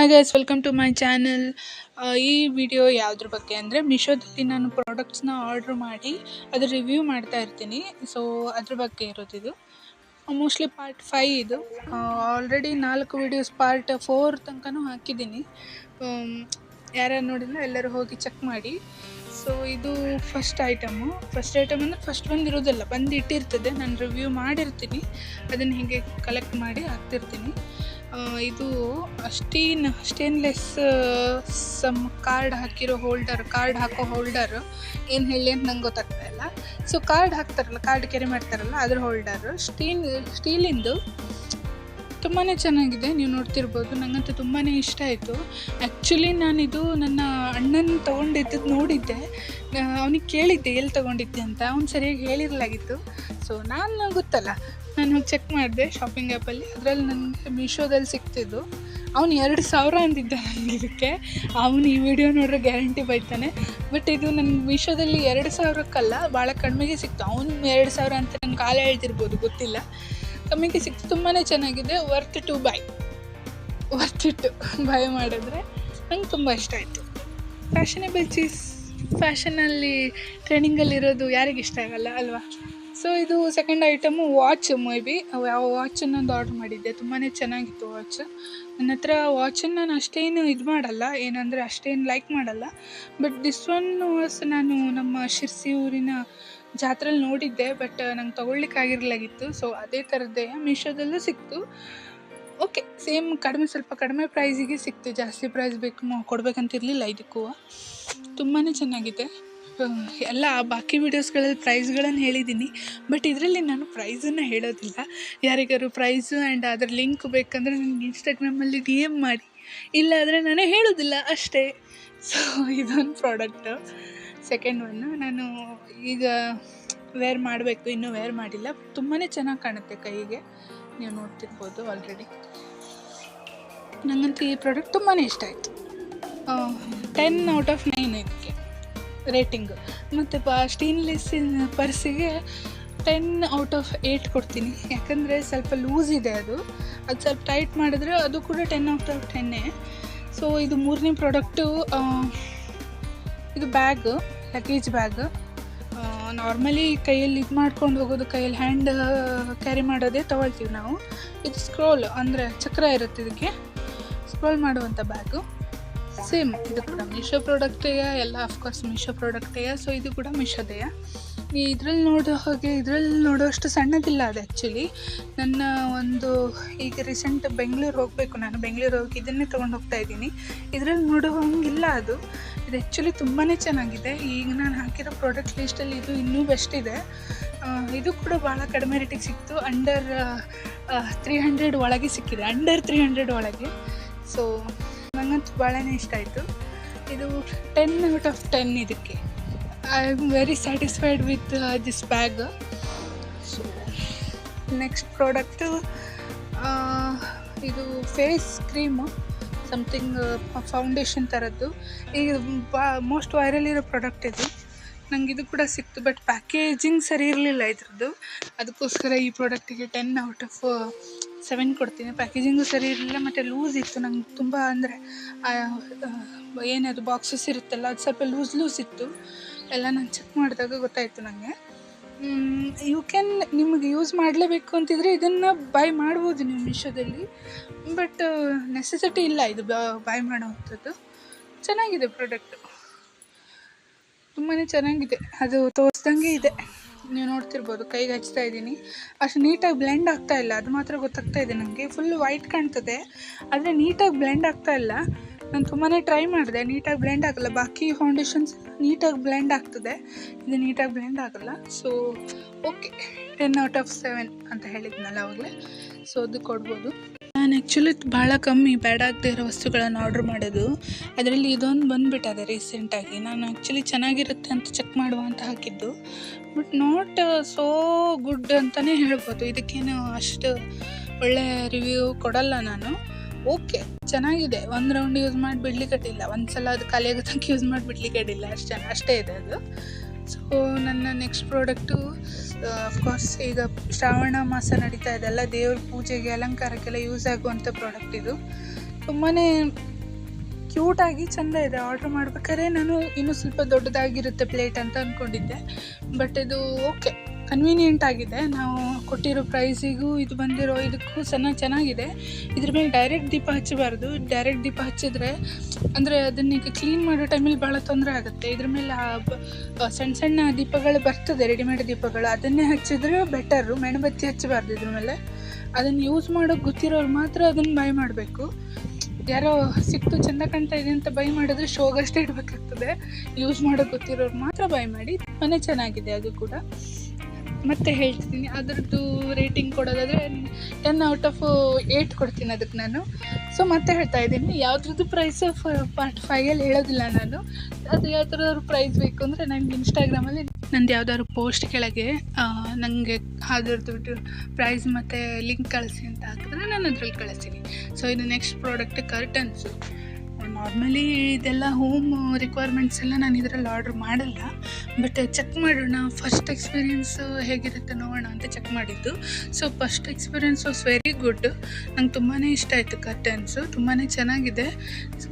Hi guys, welcome to my channel. ಈ video ಯಾವುದ್ರ ಬಗ್ಗೆ ಅಂದರೆ ಮೀಶೋದಲ್ಲಿ ನಾನು ಪ್ರಾಡಕ್ಟ್ಸ್ನ ಆರ್ಡ್ರ್ ಮಾಡಿ ಅದ್ರ ರಿವ್ಯೂ ಮಾಡ್ತಾ ಇರ್ತೀನಿ. ಸೊ ಅದ್ರ ಬಗ್ಗೆ ಇರೋದಿದು. ಮೋಸ್ಟ್ಲಿ ಪಾರ್ಟ್ 5 ಇದು. ಆಲ್ರೆಡಿ 4 ವೀಡಿಯೋಸ್ ಪಾರ್ಟ್ 4 ತನಕನೂ ಹಾಕಿದ್ದೀನಿ. ಯಾರ್ಯಾರು ನೋಡಿಲ್ಲ ಎಲ್ಲರೂ ಹೋಗಿ ಚೆಕ್ ಮಾಡಿ. ಸೊ ಇದು ಫಸ್ಟ್ ಐಟಮ್ ಅಂದರೆ ಫಸ್ಟ್ ಬಂದಿರೋದಲ್ಲ, ಬಂದು ಇಟ್ಟಿರ್ತದೆ. ನಾನು ರಿವ್ಯೂ ಮಾಡಿರ್ತೀನಿ, ಅದನ್ನು ಹೀಗೆ ಕಲೆಕ್ಟ್ ಮಾಡಿ ಹಾಕ್ತಿರ್ತೀನಿ. ಇದು ಸ್ಟೇನ್ಲೆಸ್ ಸಮ್ ಕಾರ್ಡ್ ಹಾಕಿರೋ ಕಾರ್ಡ್ ಹಾಕೋ ಹೋಲ್ಡರ್. ಏನು ಹೇಳಿ ಅಂತ ನಂಗೆ ಗೊತ್ತಾಗ್ತಾ ಇಲ್ಲ. ಸೊ ಕಾರ್ಡ್ ಹಾಕ್ತಾರಲ್ಲ, ಕಾರ್ಡ್ ಕ್ಯಾರಿ ಮಾಡ್ತಾರಲ್ಲ, ಅದ್ರ ಹೋಲ್ಡರು ಸ್ಟೀಲಿಂದು ತುಂಬಾ ಚೆನ್ನಾಗಿದೆ. ನೀವು ನೋಡ್ತಿರ್ಬೋದು. ನನಗಂತೂ ತುಂಬಾ ಇಷ್ಟ ಆಯಿತು. ಆ್ಯಕ್ಚುಲಿ ನಾನಿದು ನನ್ನ ಅಣ್ಣನ ತೊಗೊಂಡಿದ್ದದ್ದು ನೋಡಿದ್ದೆ. ಅವನಿಗೆ ಕೇಳಿದ್ದೆ ಎಲ್ಲಿ ತೊಗೊಂಡಿದ್ದೆ ಅಂತ. ಅವ್ನು ಸರಿಯಾಗಿ ಹೇಳಿರಲಾಗಿತ್ತು. ಸೊ ನಾನು ಗೊತ್ತಲ್ಲ, ನಾನು ಚೆಕ್ ಮಾಡಿದೆ ಶಾಪಿಂಗ್ ಆ್ಯಪಲ್ಲಿ. ಅದರಲ್ಲಿ ನನಗೆ ಮೀಶೋದಲ್ಲಿ ಸಿಗ್ತಿದ್ದು. ಅವನು 2,000 ಅಂದಿದ್ದ ನನಗೆ ಇದಕ್ಕೆ. ಅವನು ಈ ವಿಡಿಯೋ ನೋಡ್ರೆ ಗ್ಯಾರಂಟಿ ಬೈತಾನೆ. ಬಟ್ ಇದು ನನಗೆ ಮೀಶೋದಲ್ಲಿ 2,000ಕ್ಕಲ್ಲ, ಭಾಳ ಕಡಿಮೆಗೆ ಸಿಕ್ತು. ಅವನು 2,000 ಅಂತ ನಂಗೆ ಕಾಲ ಹೇಳ್ತಿರ್ಬೋದು, ಗೊತ್ತಿಲ್ಲ. ಕಮ್ಮಿಗೆ ಸಿಕ್ತು. ತುಂಬಾ ಚೆನ್ನಾಗಿದೆ. ವರ್ತ್ ಟು ಬೈ ಮಾಡಿದ್ರೆ ನಂಗೆ ತುಂಬ ಇಷ್ಟ ಆಯಿತು. ಫ್ಯಾಷನೇಬಲ್ ಚೀಸ್, ಫ್ಯಾಷನಲ್ಲಿ ಟ್ರೆಂಡಿಂಗಲ್ಲಿರೋದು ಯಾರಿಗೆ ಇಷ್ಟ ಆಗಲ್ಲ ಅಲ್ವಾ? ಸೊ ಇದು second item watch. May be ಯಾವ ವಾಚನ್ನೊಂದು ಆರ್ಡ್ರ್ ಮಾಡಿದ್ದೆ. ತುಂಬಾ ಚೆನ್ನಾಗಿತ್ತು ವಾಚ್. ನನ್ನ ಹತ್ರ ವಾಚನ್ನು ನಾನು ಅಷ್ಟೇನು ಇದು ಮಾಡಲ್ಲ, ಏನಂದರೆ ಅಷ್ಟೇನು ಲೈಕ್ ಮಾಡಲ್ಲ. ಬಟ್ ದಿಸ್ ಒನ್ ವಾಸ್ ನಾನು ನಮ್ಮ ಶಿರ್ಸಿ ಊರಿನ ಜಾತ್ರೆಯಲ್ಲಿ ನೋಡಿದ್ದೆ. ಬಟ್ ನಂಗೆ ತೊಗೊಳ್ಲಿಕ್ಕಾಗಿರಲಾಗಿತ್ತು. ಸೊ ಅದೇ ಥರದ್ದೇ ಮೀಶೋದಲ್ಲೂ ಸಿಕ್ತು. ಓಕೆ, ಸೇಮ್ ಸ್ವಲ್ಪ ಕಡಿಮೆ ಪ್ರೈಸಿಗೆ ಸಿಕ್ತು. ಜಾಸ್ತಿ ಪ್ರೈಸ್ ಕೊಡಬೇಕಂತಿರಲಿಲ್ಲ ಇದಕ್ಕೂ. ತುಂಬಾ ಚೆನ್ನಾಗಿದೆ. ಎಲ್ಲ ಬಾಕಿ ವೀಡಿಯೋಸ್ಗಳಲ್ಲಿ ಪ್ರೈಸ್ಗಳನ್ನು ಹೇಳಿದ್ದೀನಿ. ಬಟ್ ಇದರಲ್ಲಿ ನಾನು ಪ್ರೈಸನ್ನು ಹೇಳೋದಿಲ್ಲ. ಯಾರಿಗಾರು ಪ್ರೈಸು ಆ್ಯಂಡ್ ಅದರ ಲಿಂಕ್ ಬೇಕಂದರೆ ನನಗೆ ಇನ್ಸ್ಟಾಗ್ರಾಮಲ್ಲಿ DM ಮಾಡಿ, ಇಲ್ಲಾದರೆ ನಾನು ಹೇಳೋದಿಲ್ಲ ಅಷ್ಟೇ. ಸೊ ಇದೊಂದು ಪ್ರಾಡಕ್ಟು, ಸೆಕೆಂಡ್ ಒನ್ನು. ನಾನು ಈಗ ವೇರ್ ಮಾಡಬೇಕು, ಇನ್ನೂ ವೇರ್ ಮಾಡಿಲ್ಲ. ತುಂಬಾ ಚೆನ್ನಾಗಿ ಕಾಣುತ್ತೆ ಕೈಗೆ, ನೀವು ನೋಡ್ತಿರ್ಬೋದು ಆಲ್ರೆಡಿ. ನನಗಂತೂ ಈ ಪ್ರಾಡಕ್ಟ್ ತುಂಬಾ ಇಷ್ಟ ಆಯಿತು. 10/9 ಇದಕ್ಕೆ ರೇಟಿಂಗು. ಮತ್ತು ಸ್ಟೇನ್ಲೆಸ್ಸಿನ ಪರ್ಸಿಗೆ 10/8 ಕೊಡ್ತೀನಿ. ಯಾಕಂದರೆ ಸ್ವಲ್ಪ ಲೂಸ್ ಇದೆ ಅದು ಸ್ವಲ್ಪ ಟೈಟ್ ಮಾಡಿದ್ರೆ ಅದು ಕೂಡ 10/10. ಸೊ ಇದು ಮೂರನೇ ಪ್ರಾಡಕ್ಟು. ಇದು ಬ್ಯಾಗ್, ಲಗೇಜ್ ಬ್ಯಾಗ್. ನಾರ್ಮಲಿ ಕೈಯಲ್ಲಿ ಇದು ಮಾಡ್ಕೊಂಡು ಹೋಗೋದು, ಕೈಯಲ್ಲಿ ಹ್ಯಾಂಡ್ ಕ್ಯಾರಿ ಮಾಡೋದೇ ತೊಗೊಳ್ತೀವಿ ನಾವು. ಇದು ಸ್ಕ್ರೋಲ್ ಅಂದರೆ ಚಕ್ರ ಇರುತ್ತೆ, ಇದಕ್ಕೆ ಸ್ಕ್ರೋಲ್ ಮಾಡುವಂಥ ಬ್ಯಾಗು. ಸೇಮ್ ಇದು ಕೂಡ ಮೀಶೋ ಪ್ರಾಡಕ್ಟೇ, ಎಲ್ಲ ಅಫ್ಕೋರ್ಸ್ ಮೀಶೋ ಪ್ರಾಡಕ್ಟೇ. ಸೊ ಇದು ಕೂಡ ಮೀಶೋದೇ. ಇದರಲ್ಲಿ ನೋಡೋಷ್ಟು ಸಣ್ಣದಿಲ್ಲ ಅದು. ಆ್ಯಕ್ಚುಲಿ ನನ್ನ ಈಗ ರೀಸೆಂಟ್ ಬೆಂಗಳೂರು ಹೋಗಬೇಕು. ನಾನು ಬೆಂಗಳೂರು ಹೋಗಿ ಇದನ್ನೇ ತೊಗೊಂಡು ಹೋಗ್ತಾ ಇದ್ದೀನಿ. ಇದರಲ್ಲಿ ನೋಡೋ ಹಂಗಿಲ್ಲ ಅದು. ಇದು ಆ್ಯಕ್ಚುಲಿ ತುಂಬಾ ಚೆನ್ನಾಗಿದೆ. ಈಗ ನಾನು ಹಾಕಿರೋ ಪ್ರಾಡಕ್ಟ್ ಲಿಸ್ಟಲ್ಲಿ ಇದು ಇನ್ನೂ ಬೆಸ್ಟ್ ಇದೆ. ಇದು ಕೂಡ ಭಾಳ ಕಡಿಮೆ ರೇಟಿಗೆ ಸಿಕ್ತು. ಅಂಡರ್ 300 ಒಳಗೆ ಸಿಕ್ಕಿದೆ, ಅಂಡರ್ 300 ಒಳಗೆ. ಸೊ ನನಗಂತೂ ಭಾಳ ಇಷ್ಟ ಆಯಿತು. ಇದು 10/10 ಇದಕ್ಕೆ. I am very satisfied with this bag. So next product ಇದು ಫೇಸ್ ಕ್ರೀಮು, ಸಮಥಿಂಗ್ ಫೌಂಡೇಶನ್ ಥರದ್ದು. ಈಗ ಮೋಸ್ಟ್ ವೈರಲ್ ಇರೋ ಪ್ರಾಡಕ್ಟ್ ಇದು. ನಂಗೆ ಇದು ಕೂಡ ಸಿಕ್ತು. ಬಟ್ ಪ್ಯಾಕೇಜಿಂಗ್ ಸರಿ ಇರಲಿಲ್ಲ ಇದ್ರದ್ದು. ಅದಕ್ಕೋಸ್ಕರ ಈ ಪ್ರಾಡಕ್ಟಿಗೆ 10/7 ಕೊಡ್ತೀನಿ. ಪ್ಯಾಕೇಜಿಂಗು ಸರಿ ಇರಲಿಲ್ಲ, ಮತ್ತು ಲೂಸ್ ಇತ್ತು. ನಂಗೆ ತುಂಬ ಅಂದರೆ ಏನದು ಬಾಕ್ಸಸ್ ಇರುತ್ತಲ್ಲ, ಅದು ಸ್ವಲ್ಪ ಲೂಸ್ ಇತ್ತು. ಎಲ್ಲ ನಾನು ಚೆಕ್ ಮಾಡಿದಾಗ ಗೊತ್ತಾಯಿತು ನನಗೆ. ನಿಮಗೆ ಯೂಸ್ ಮಾಡಲೇಬೇಕು ಅಂತಿದ್ರೆ ಇದನ್ನು ಬೈ ಮಾಡ್ಬೋದು ನೀವು ಮೀಶೋದಲ್ಲಿ. ಬಟ್ ನೆಸೆಸಿಟಿ ಇಲ್ಲ ಇದು ಬೈ ಮಾಡೋವಂಥದ್ದು. ಚೆನ್ನಾಗಿದೆ ಪ್ರಾಡಕ್ಟು, ತುಂಬಾ ಚೆನ್ನಾಗಿದೆ. ಅದು ತೋರಿಸ್ದಂಗೆ ಇದೆ, ನೀವು ನೋಡ್ತಿರ್ಬೋದು. ಕೈಗೆ ಹಚ್ತಾ ಇದ್ದೀನಿ, ಅಷ್ಟು ನೀಟಾಗಿ ಬ್ಲೆಂಡ್ ಆಗ್ತಾ ಇಲ್ಲ. ಅದು ಮಾತ್ರ ಗೊತ್ತಾಗ್ತಾ ಇದೆ ನನಗೆ. ಫುಲ್ ವೈಟ್ ಕಾಣ್ತದೆ, ಆದರೆ ನೀಟಾಗಿ ಬ್ಲೆಂಡ್ ಆಗ್ತಾ ಇಲ್ಲ. ನಾನು ತುಂಬಾ ಟ್ರೈ ಮಾಡಿದೆ, ನೀಟಾಗಿ ಬ್ಲೆಂಡ್ ಆಗಲ್ಲ. ಬಾಕಿ ಫೌಂಡೇಶನ್ಸ್ ನೀಟಾಗಿ ಬ್ಲೆಂಡ್ ಆಗ್ತದೆ, ಇದು ನೀಟಾಗಿ ಬ್ಲೆಂಡ್ ಆಗಲ್ಲ. ಸೊ ಓಕೆ, 10/7 ಅಂತ ಹೇಳಿದ್ನಲ್ಲ ಅವಾಗಲೇ. ಸೊ ಅದು ಕೊಡ್ಬೋದು. ನಾನು ಆ್ಯಕ್ಚುಲಿ ಭಾಳ ಕಮ್ಮಿ ಬೇಡ ಆಗದೆ ಇರೋ ವಸ್ತುಗಳನ್ನು ಆರ್ಡ್ರ್ ಮಾಡೋದು. ಅದರಲ್ಲಿ ಇದೊಂದು ಬಂದುಬಿಟ್ಟದೆ ರೀಸೆಂಟಾಗಿ. ನಾನು ಆ್ಯಕ್ಚುಲಿ ಚೆನ್ನಾಗಿರುತ್ತೆ ಅಂತ ಚೆಕ್ ಮಾಡುವ ಅಂತ ಹಾಕಿದ್ದು. ಬಟ್ ನಾಟ್ ಸೋ ಗುಡ್ ಅಂತಲೇ ಹೇಳ್ಬೋದು. ಇದಕ್ಕೇನು ಅಷ್ಟು ಒಳ್ಳೆ ರಿವ್ಯೂ ಕೊಡಲ್ಲ ನಾನು. ಓಕೆ, ಚೆನ್ನಾಗಿದೆ. ಒಂದು ರೌಂಡ್ ಯೂಸ್ ಮಾಡಿ ಬಿಡ್ಲಿಕ್ಕಟ್ಟಿಲ್ಲ, ಒಂದು ಸಲ ಅದು ಖಾಲಿಯಾಗೋ ತನಕ ಯೂಸ್ ಮಾಡಿ ಬಿಡ್ಲಿಕ್ಕಟ್ಟಿಲ್ಲ, ಅಷ್ಟೇ ಇದೆ ಅದು. ಸೊ ನನ್ನ ನೆಕ್ಸ್ಟ್ ಪ್ರಾಡಕ್ಟು ಅಫ್ಕೋರ್ಸ್ ಈಗ ಶ್ರಾವಣ ಮಾಸ ನಡೀತಾ ಇದೆಲ್ಲ, ದೇವ್ರ ಪೂಜೆಗೆ ಅಲಂಕಾರಕ್ಕೆಲ್ಲ ಯೂಸ್ ಆಗುವಂಥ ಪ್ರಾಡಕ್ಟ್ ಇದು. ತುಂಬಾ ಕ್ಯೂಟಾಗಿ ಚೆಂದ ಇದೆ. ಆರ್ಡ್ರ್ ಮಾಡ್ಬೇಕಾದ್ರೆ ನಾನು ಇನ್ನೂ ಸ್ವಲ್ಪ ದೊಡ್ಡದಾಗಿರುತ್ತೆ ಪ್ಲೇಟ್ ಅಂತ ಅಂದ್ಕೊಂಡಿದ್ದೆ, ಬಟ್ ಇದು ಓಕೆ, ಕನ್ವೀನಿಯೆಂಟ್ ಆಗಿದೆ. ನಾವು ಕೊಟ್ಟಿರೋ ಪ್ರೈಸಿಗೂ ಇದು ಬಂದಿರೋ ಇದಕ್ಕೂ ಚೆನ್ನಾಗಿದೆ. ಇದ್ರ ಮೇಲೆ ಡೈರೆಕ್ಟ್ ದೀಪ ಹಚ್ಚಬಾರ್ದು. ಡೈರೆಕ್ಟ್ ದೀಪ ಹಚ್ಚಿದ್ರೆ ಅಂದರೆ ಅದನ್ನೀಗ ಕ್ಲೀನ್ ಮಾಡೋ ಟೈಮಲ್ಲಿ ಭಾಳ ತೊಂದರೆ ಆಗುತ್ತೆ. ಇದ್ರ ಮೇಲೆ ಸಣ್ಣ ಸಣ್ಣ ದೀಪಗಳು ಬರ್ತದೆ, ರೆಡಿಮೇಡ್ ದೀಪಗಳು, ಅದನ್ನೇ ಹಚ್ಚಿದ್ರೆ ಬೆಟರು. ಮೆಣಬತ್ತಿ ಹಚ್ಚಬಾರ್ದು ಇದ್ರ ಮೇಲೆ. ಅದನ್ನು ಯೂಸ್ ಮಾಡೋಕ್ಕೆ ಗೊತ್ತಿರೋರು ಮಾತ್ರ ಅದನ್ನು ಬೈ ಮಾಡಬೇಕು. ಯಾರೋ ಸಿಕ್ತು ಚೆಂದ ಕಾಣ್ತಾ ಇದೆ ಅಂತ ಬೈ ಮಾಡಿದ್ರೆ ಶೋಗಷ್ಟೇ ಇಡಬೇಕಾಗ್ತದೆ. ಯೂಸ್ ಮಾಡೋಕ್ಕೆ ಗೊತ್ತಿರೋರು ಮಾತ್ರ ಬೈ ಮಾಡಿ. ತುಂಬಾ ಚೆನ್ನಾಗಿದೆ ಅದು ಕೂಡ. ಮತ್ತೆ ಹೇಳ್ತೀನಿ, ಅದರದ್ದು ರೇಟಿಂಗ್ ಕೊಡೋದಾದರೆ 10 ಔಟ್ ಆಫ್ 8 ಕೊಡ್ತೀನಿ ಅದಕ್ಕೆ ನಾನು. ಸೊ ಮತ್ತೆ ಹೇಳ್ತಾ ಇದ್ದೀನಿ, ಯಾವುದ್ರದ್ದು ಪ್ರೈಸು ಪಾರ್ಟ್ 5ಅಲ್ಲಿ ಹೇಳೋದಿಲ್ಲ ನಾನು. ಅದು ಯಾವ ಥರದಾದ್ರು ಪ್ರೈಸ್ ಬೇಕು ಅಂದರೆ ನನಗೆ ಇನ್ಸ್ಟಾಗ್ರಾಮಲ್ಲಿ ನಂದು ಯಾವ್ದಾದ್ರು ಪೋಸ್ಟ್ ಕೆಳಗೆ ನನಗೆ ಅದರದ್ದು ಪ್ರೈಸ್ ಮತ್ತು ಲಿಂಕ್ ಕಳಿಸಿ ಅಂತ ಹಾಕಿದ್ರೆ ನಾನು ಅದ್ರಲ್ಲಿ ಕಳಿಸ್ತೀನಿ. ಸೊ ಇದು ನೆಕ್ಸ್ಟ್ ಪ್ರಾಡಕ್ಟ್ ಕರ್ಟನ್ಸು. ನಾರ್ಮಲಿ ಇದೆಲ್ಲ ಹೋಮ್ ರಿಕ್ವೈರ್ಮೆಂಟ್ಸ್ ಎಲ್ಲ ನಾನು ಇದರಲ್ಲಿ ಆರ್ಡ್ರ್ ಮಾಡಲ್ಲ, ಬಟ್ ಚೆಕ್ ಮಾಡೋಣ, ಫಸ್ಟ್ ಎಕ್ಸ್ಪೀರಿಯೆನ್ಸ್ ಹೇಗಿರುತ್ತೆ ನೋಡೋಣ ಅಂತ ಚೆಕ್ ಮಾಡಿದ್ದು. So first experience was very good. ನಂಗೆ ತುಂಬಾ ಇಷ್ಟ ಆಯಿತು ಕರ್ಟನ್ಸು, ತುಂಬಾ ಚೆನ್ನಾಗಿದೆ.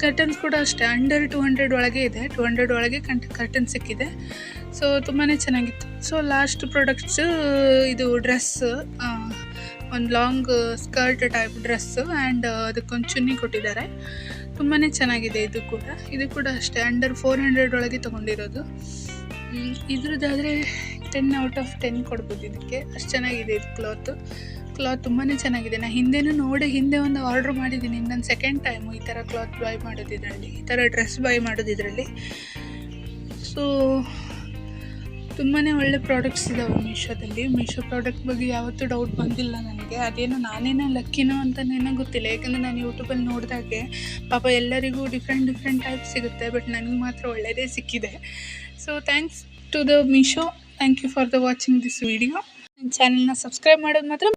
ಕರ್ಟನ್ಸ್ ಕೂಡ ಅಷ್ಟೇ ಅಂಡರ್ 200 ಒಳಗೆ ಇದೆ, 200 ಒಳಗೆ ಕರ್ಟನ್ ಸಿಕ್ಕಿದೆ. ಸೊ ತುಂಬಾ ಚೆನ್ನಾಗಿತ್ತು. ಸೊ ಲಾಸ್ಟ್ ಪ್ರಾಡಕ್ಟ್ಸು ಇದು ಡ್ರೆಸ್, ಒಂದು long skirt type dress and ಅದಕ್ಕೊಂದು ಚುನ್ನಿ ಕೊಟ್ಟಿದ್ದಾರೆ. ತುಂಬಾ ಚೆನ್ನಾಗಿದೆ ಇದು ಕೂಡ ಅಷ್ಟೇ ಅಂಡರ್ 400 ಒಳಗೆ ತೊಗೊಂಡಿರೋದು. ಇದ್ರದ್ದಾದರೆ 10 ಔಟ್ ಆಫ್ 10 ಕೊಡ್ಬೋದು ಇದಕ್ಕೆ, ಅಷ್ಟು ಚೆನ್ನಾಗಿದೆ ಇದು ಕ್ಲಾತ್ ತುಂಬಾ ಚೆನ್ನಾಗಿದೆ. ನಾನು ಹಿಂದೆ ಒಂದು ಆರ್ಡ್ರ್ ಮಾಡಿದ್ದೀನಿ, ಇನ್ನೊಂದು ಸೆಕೆಂಡ್ ಟೈಮು ಈ ಥರ ಕ್ಲಾತ್ ಬೈ ಮಾಡೋದು ಇದರಲ್ಲಿ, ಈ ಥರ ಡ್ರೆಸ್ ಬೈ ಮಾಡೋದು ಇದರಲ್ಲಿ. ಸೊ ತುಂಬಾ ಒಳ್ಳೆ ಪ್ರಾಡಕ್ಟ್ಸ್ ಇದ್ದಾವೆ ಮೀಶೋದಲ್ಲಿ. ಮೀಶೋ ಪ್ರಾಡಕ್ಟ್ ಬಗ್ಗೆ ಯಾವತ್ತೂ ಡೌಟ್ ಬಂದಿಲ್ಲ ನನಗೆ. ಅದೇನೋ ನಾನೇನೋ ಲಕ್ಕಿನೋ ಅಂತನೇನೋ ಗೊತ್ತಿಲ್ಲ, ಯಾಕಂದರೆ ನಾನು ಯೂಟ್ಯೂಬಲ್ಲಿ ನೋಡಿದಾಗೆ ಪಾಪ ಎಲ್ಲರಿಗೂ ಡಿಫ್ರೆಂಟ್ ಟೈಪ್ ಸಿಗುತ್ತೆ, ಬಟ್ ನನಗೆ ಮಾತ್ರ ಒಳ್ಳೆಯದೇ ಸಿಕ್ಕಿದೆ. So thanks to the Meesho. Thank you for the watching this video. ನನ್ನ ಚಾನಲ್ನ ಸಬ್ಸ್ಕ್ರೈಬ್ ಮಾಡೋದು ಮಾತ್ರ